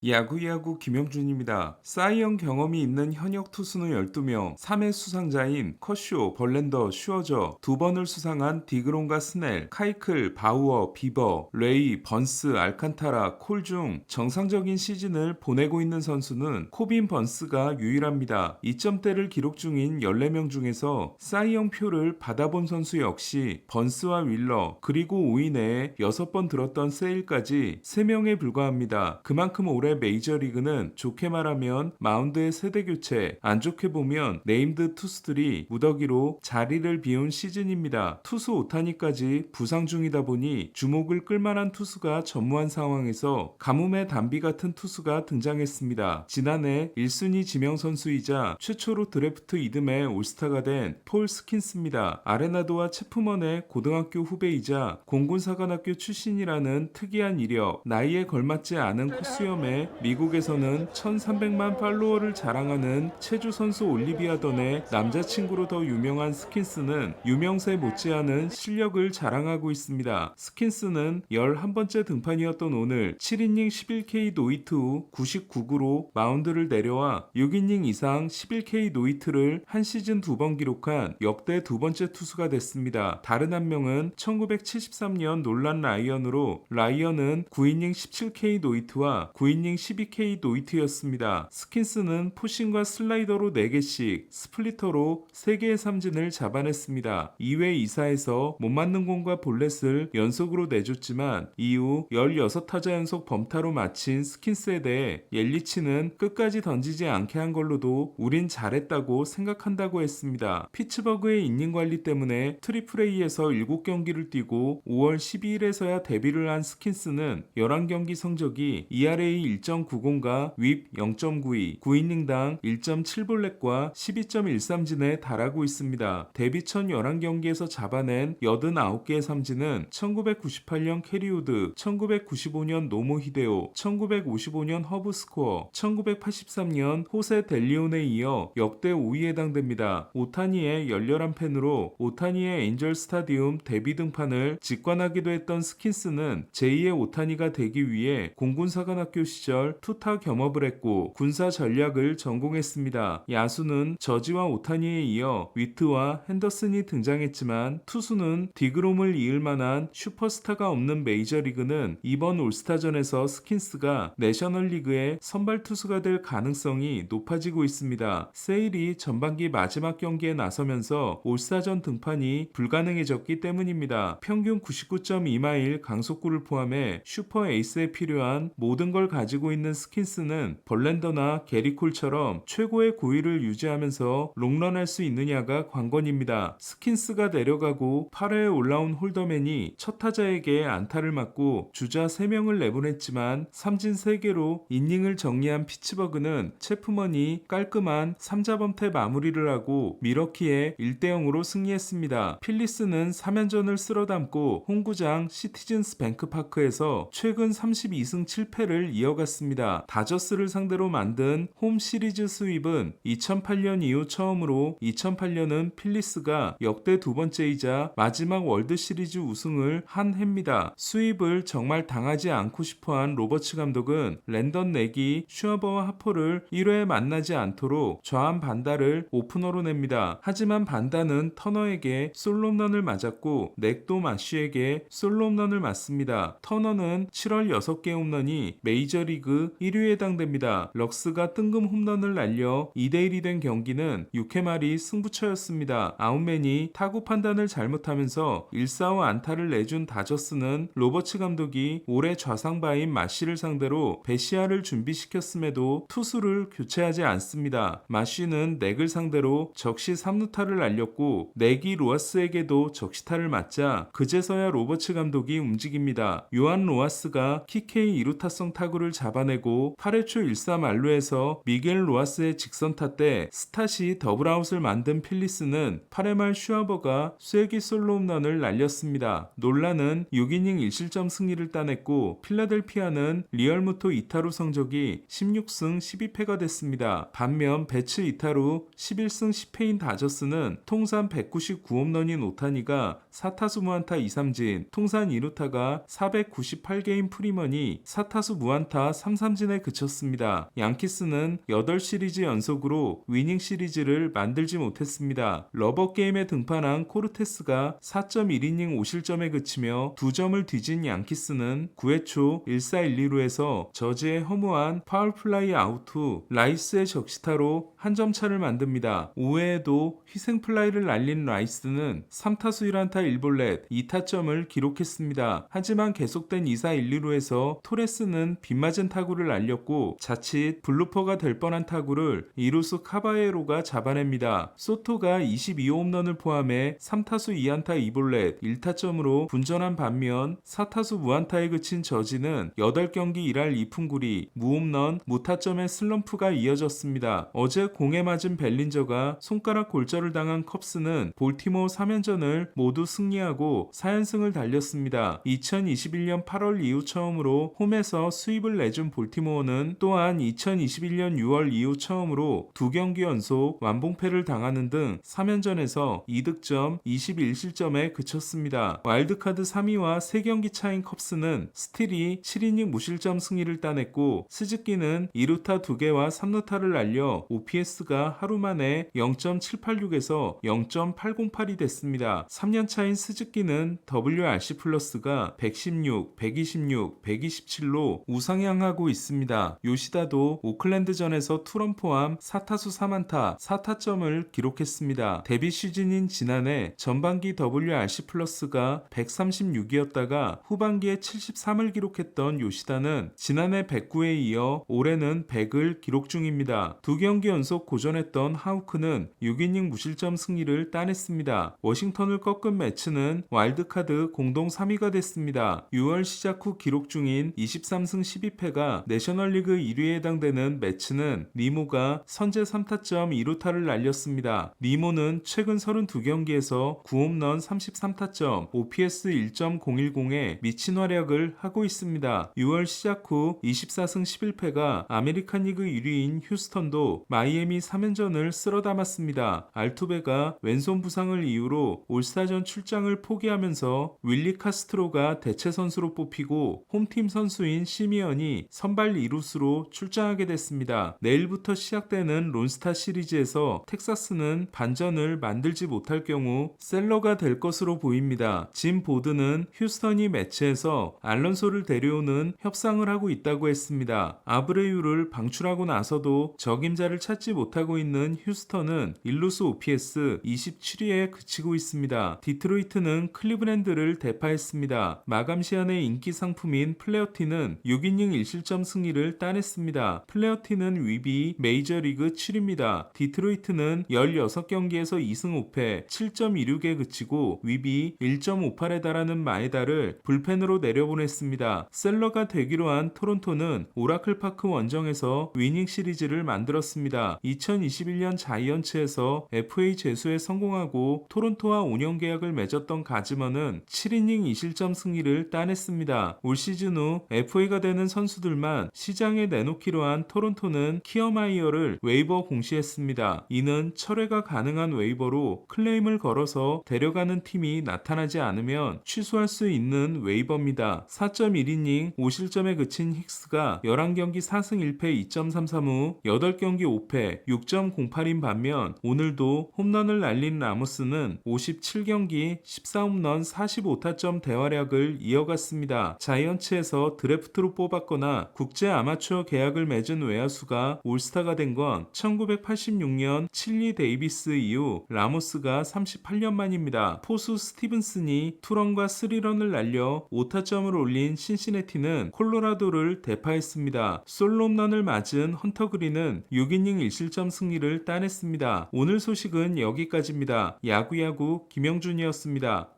야구야구 김영준입니다. 사이언 경험이 있는 현역 투수는 12명, 3회 수상자인 커쇼, 벌랜더, 슈어저, 2번을 수상한 디그론과 스넬, 카이클, 바우어, 비버, 레이, 번스, 알칸타라, 콜 중 정상적인 시즌을 보내고 있는 선수는 코빈 번스가 유일합니다. 2점대를 기록 중인 14명 중에서 사이언 표를 받아본 선수 역시 번스와 윌러, 그리고 5위 내에 6번 들었던 세일까지 3명에 불과합니다. 그만큼 올해 메이저리그는 좋게 말하면 마운드의 세대교체, 안 좋게 보면 네임드 투수들이 무더기로 자리를 비운 시즌입니다. 투수 오타니까지 부상 중이다 보니 주목을 끌만한 투수가 전무한 상황에서 가뭄의 단비 같은 투수가 등장했습니다. 지난해 1순위 지명 선수이자 최초로 드래프트 이듬해 올스타가 된 폴 스킨스입니다. 아레나도와 체프먼의 고등학교 후배이자 공군사관학교 출신이라는 특이한 이력, 나이에 걸맞지 않은 코수염에 미국에서는 1300만 팔로워를 자랑하는 체주 선수 올리비아 던의 남자친구로 더 유명한 스킨스는 유명세 못지않은 실력을 자랑하고 있습니다. 스킨스는 11번째 등판이었던 오늘 7이닝 11K 노히트 후 99구로 마운드를 내려와 6이닝 이상 11K 노히트를 한 시즌 2번 기록한 역대 두 번째 투수가 됐습니다. 다른 한 명은 1973년 놀란 라이언으로 라이언은 9이닝 17K 노히트와 9이닝 12K 노히트였습니다. 스킨스는 포싱과 슬라이더로 4개씩, 스플리터로 3개의 삼진을 잡아냈습니다. 2회 2사에서 못 맞는 공과 볼넷을 연속으로 내줬지만 이후 16타자 연속 범타로 마친 스킨스에 대해 옐리치는 끝까지 던지지 않게 한 걸로도 우린 잘했다고 생각한다고 했습니다. 피츠버그의 이닝 관리 때문에 트리플 A에서 7경기를 뛰고 5월 12일에서야 데뷔를 한 스킨스는 11경기 성적이 ERA 1.90과 윕 0.92, 9이닝당 1.7볼넷과 12.13진에 달하고 있습니다. 데뷔 첫 11경기에서 잡아낸 89개의 삼진은 1998년 캐리우드, 1995년 노모 히데오, 1955년 허브 스코어, 1983년 호세 델리온에 이어 역대 5위에 해당됩니다. 오타니의 열렬한 팬으로 오타니의 엔젤 스타디움 데뷔 등판을 직관하기도 했던 스킨스는 제2의 오타니가 되기 위해 공군사관학교 시절 투타 겸업을 했고 군사 전략을 전공했습니다. 야수는 저지와 오타니에 이어 위트와 핸더슨이 등장했지만 투수는 디그롬을 이을 만한 슈퍼스타가 없는 메이저리그는 이번 올스타전에서 스킨스가 내셔널리그의 선발 투수가 될 가능성이 높아지고 있습니다. 세일이 전반기 마지막 경기에 나서면서 올스타전 등판이 불가능해졌기 때문입니다. 평균 99.2마일 강속구를 포함해 슈퍼 에이스에 필요한 모든 걸 가지고 있는 스킨스는 벌랜더나 게리콜처럼 최고의 고위를 유지하면서 롱런할 수 있느냐가 관건입니다. 스킨스가 내려가고 8회에 올라온 홀더맨이 첫 타자에게 안타를 맞고 주자 3명을 내보냈지만 삼진 3개로 이닝을 정리한 피츠버그는 체프먼이 깔끔한 3자범퇴 마무리를 하고 미러키에 1대0으로 승리했습니다. 필리스는 3연전을 쓸어담고 홈구장 시티즌스 뱅크파크에서 최근 32승 7패를 이어갔습니다. 다저스를 상대로 만든 홈 시리즈 스윕은 2008년 이후 처음으로 2008년은 필리스가 역대 두 번째이자 마지막 월드 시리즈 우승을 한 해입니다. 스윕을 정말 당하지 않고 싶어한 로버츠 감독은 랜던 넥이 슈어버와 하퍼를 1회에 만나지 않도록 좌한 반다를 오프너로 냅니다. 하지만 반다는 터너에게 솔로홈런을 맞았고 넥도 마쉬에게 솔로홈런을 맞습니다. 터너는 7월 6개 홈런이 메이저리그 1위에 해당됩니다. 럭스가 뜬금 홈런을 날려 2대1이 된 경기는 6회 말이 승부처였습니다. 아웃맨이 타구 판단을 잘못하면서 1사후 안타를 내준 다저스는 로버츠 감독이 올해 좌상바인 마쉬를 상대로 베시아를 준비시켰음에도 투수를 교체하지 않습니다. 마쉬는 넥을 상대로 적시 3루타를 날렸고 넥이 로하스에게도 적시타를 맞자 그제서야 로버츠 감독이 움직입니다. 요한 로하스가 키케이 2루타성 타구를 잡아내고 8회 초 1사 만루에서 미겔 로하스의 직선타 때 스탓이 더블아웃을 만든 필리스는 8회 말 슈아버가 쐐기 솔로 홈런을 날렸습니다. 놀라는 6이닝 1실점 승리를 따냈고 필라델피아는 리얼무토 2타루 성적이 16승 12패가 됐습니다. 반면 배츠 2타루 11승 10패인 다저스는 통산 199홈런인 오타니가 4타수 무안타 2삼진, 통산 2루타가 498개인 프리먼이 4타수 무안타 2타수와 3삼진에 그쳤습니다. 양키스는 8시리즈 연속으로 위닝 시리즈를 만들지 못했습니다. 러버게임에 등판한 코르테스가 4.1이닝 5실점에 그치며 2점을 뒤진 양키스는 9회 초 1사 1, 2루에서 저지의 허무한 파울플라이 아웃 후 라이스의 적시타로 한 점 차를 만듭니다. 5회에도 희생플라이를 날린 라이스는 3타수 1안타 1볼넷 2타점을 기록했습니다. 하지만 계속된 2사 1, 2루에서 토레스는 빗맞은 타구를 날렸고 자칫 블루퍼가 될 뻔한 타구를 이루수 카바에로가 잡아냅니다. 소토가 22홈런을 포함해 3타수 2안타 2볼넷 1타점으로 분전한 반면 4타수 무안타에 그친 저지는 8경기 1할 2푼9리 무홈런 무타점의 슬럼프가 이어졌습니다. 어제 공에 맞은 벨린저가 손가락 골절을 당한 컵스는 볼티모어 3연전을 모두 승리하고 4연승을 달렸습니다. 2021년 8월 이후 처음으로 홈에서 수입을 내준 볼티모어는 또한 2021년 6월 이후 처음으로 2경기 연속 완봉패를 당하는 등 3연전에서 2득점 21실점에 그쳤습니다. 와일드카드 3위와 3경기 차인 컵스는 스틸이 7이닝 무실점 승리를 따냈고 스즈키는 2루타 2개와 3루타를 날려 OPS가 하루 만에 0.786에서 0.808이 됐습니다. 3년 차인 스즈키는 WRC 플러스가 116, 126, 127로 우상향하고 있습니다. 요시다도 오클랜드전에서 투런 포함 4타수 3안타 4타점을 기록했습니다. 데뷔 시즌인 지난해 전반기 WRC 플러스가 136이었다가 후반기에 73을 기록했던 요시다는 지난해 109에 이어 올해는 100을 기록 중입니다. 2경기 연속 고전했던 하우크는 6이닝 무실점 승리를 따냈습니다. 워싱턴을 꺾은 매츠는 와일드카드 공동 3위가 됐습니다. 6월 시작 후 기록 중인 23승 12패가 내셔널리그 1위에 해당되는 매츠는 니모가 선제 3타점 2루타를 날렸습니다. 니모는 최근 32경기에서 9홈런 33타점 OPS 1.010에 미친 활약을 하고 있습니다. 6월 시작 후 24승 11패가 아메리칸 리그 1위인 휴스턴도 마이애미 3연전을 쓸어 담았습니다. 알투베가 왼손 부상을 이유로 올스타전 출장을 포기하면서 윌리 카스트로가 대체 선수로 뽑히고 홈팀 선수인 시미언이 선발 이루수로 출장하게 됐습니다. 내일부터 시작되는 론스타 시리즈에서 텍사스는 반전을 만들지 못할 경우 셀러가 될 것으로 보입니다. 짐 보드는 휴스턴이 매치에서 알론소를 데려오는 협상을 하고 있다고 했습니다. 아브레유를 방출하고 나서도 적임자를 찾지 못하고 있는 휴스턴은 일루수 OPS 27위에 그치고 있습니다. 디트로이트는 클리브랜드를 대파했습니다. 마감 시한의 인기 상품인 플레어티는 6이닝 1실점 승리를 따냈습니다. 플레어티는 위비 메이저리그 7위입니다. 디트로이트는 16경기에서 2승 5패 7.26에 그치고 위비 1.58에 달하는 마에다를 불펜으로 내려보냈습니다. 셀러가 되기로 한 토론토는 오라클파크 원정에서 위닝 시리즈를 만들었습니다. 2021년 자이언츠에서 FA 제수에 성공하고 토론토와 5년 계약을 맺었던 가즈먼은 7이닝 2실점 승리를 따냈습니다. 올 시즌 후 FA가 되는 선수들만 시장에 내놓기로 한 토론토는 키어마이어를 웨이버 공시했습니다. 이는 철회가 가능한 웨이버로 클레임을 걸어서 데려가는 팀이 나타나지 않으면 취소할 수 있는 웨이버입니다. 4.1이닝 5실점에 그친 힉스가 11경기 4승 1패 2.33 후 8경기 5패 6.08인 반면 오늘도 홈런을 날린 라모스는 57경기 14홈런 45타점 대활약을 이어갔습니다. 자이언츠에서 드래프트로 뽑았거나 국제 아마추어 계약을 맺은 외야수가 올스타가 된 건 1986년 칠리 데이비스 이후 라모스가 38년 만입니다. 포수 스티븐슨이 투런과 3런을 날려 5타점을 올린 신시내티는 콜로라도를 대파했습니다. 솔로 홈런을 맞은 헌터 그린은 6이닝 1실점 승리를 따냈습니다. 오늘 소식은 여기까지입니다. 야구야구 김영준이었습니다.